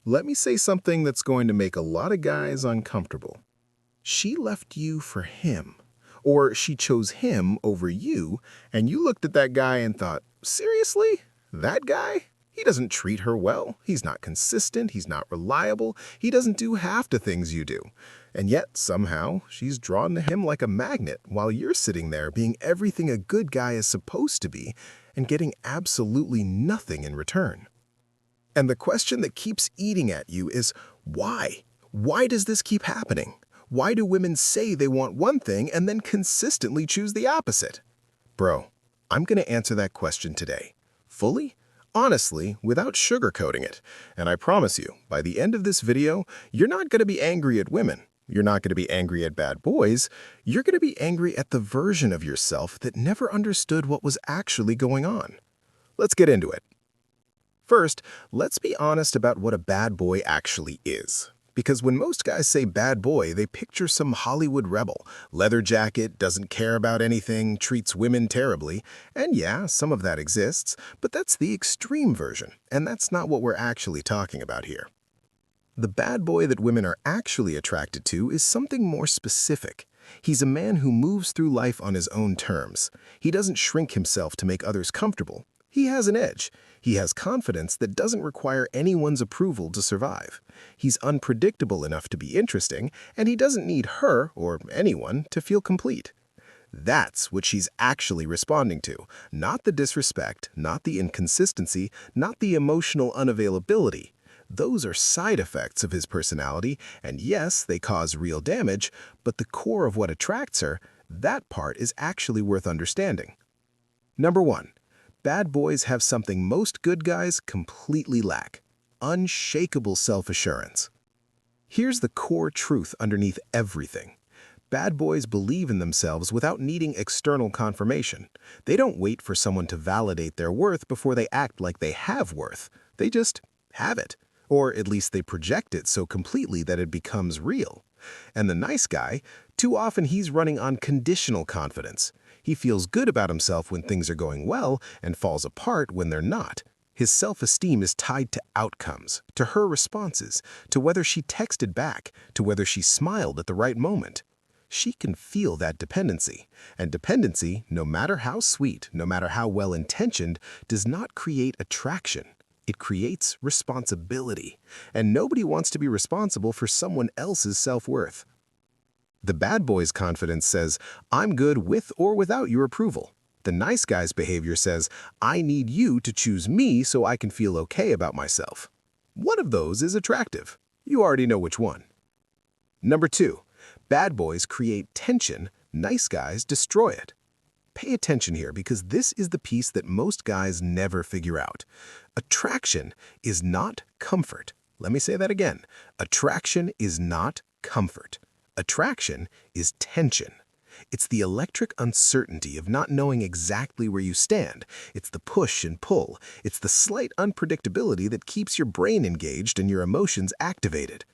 Let me say something that's going to make a lot of guys uncomfortable. She left you for him. Or she chose him over you, and you looked at that guy and thought, seriously? That guy? He doesn't treat her well. He's not consistent. He's not reliable. He doesn't do half the things you do. And yet, somehow, she's drawn to him like a magnet while you're sitting there being everything a good guy is supposed to be and getting absolutely nothing in return. And the question that keeps eating at you is, why? Why does this keep happening? Why do women say they want one thing and then consistently choose the opposite? Bro, I'm going to answer that question today. Fully, honestly, without sugarcoating it. And I promise you, by the end of this video, you're not going to be angry at women. You're not going to be angry at bad boys. You're going to be angry at the version of yourself that never understood what was actually going on. Let's get into it. First, let's be honest about what a bad boy actually is. Because when most guys say bad boy, they picture some Hollywood rebel, leather jacket, doesn't care about anything, treats women terribly. And yeah, some of that exists, but that's the extreme version, and that's not what we're actually talking about here. The bad boy that women are actually attracted to is something more specific. He's a man who moves through life on his own terms. He doesn't shrink himself to make others comfortable. He has an edge. He has confidence that doesn't require anyone's approval to survive. He's unpredictable enough to be interesting, and he doesn't need her, or anyone, to feel complete. That's what she's actually responding to, not the disrespect, not the inconsistency, not the emotional unavailability. Those are side effects of his personality, and yes, they cause real damage, but the core of what attracts her, that part is actually worth understanding. Number 1. Bad boys have something most good guys completely lack: unshakable self-assurance. Here's the core truth underneath everything. Bad boys believe in themselves without needing external confirmation. They don't wait for someone to validate their worth before they act like they have worth. They just have it. Or at least they project it so completely that it becomes real. And the nice guy, too often he's running on conditional confidence. He feels good about himself when things are going well and falls apart when they're not. His self-esteem is tied to outcomes, to her responses, to whether she texted back, to whether she smiled at the right moment. She can feel that dependency. And dependency, no matter how sweet, no matter how well-intentioned, does not create attraction. It creates responsibility. And nobody wants to be responsible for someone else's self-worth. The bad boy's confidence says, I'm good with or without your approval. The nice guy's behavior says, I need you to choose me so I can feel okay about myself. One of those is attractive. You already know which one. Number 2, bad boys create tension, nice guys destroy it. Pay attention here because this is the piece that most guys never figure out. Attraction is not comfort. Let me say that again. Attraction is not comfort. Attraction is tension. It's the electric uncertainty of not knowing exactly where you stand. It's the push and pull. It's the slight unpredictability that keeps your brain engaged and your emotions activated.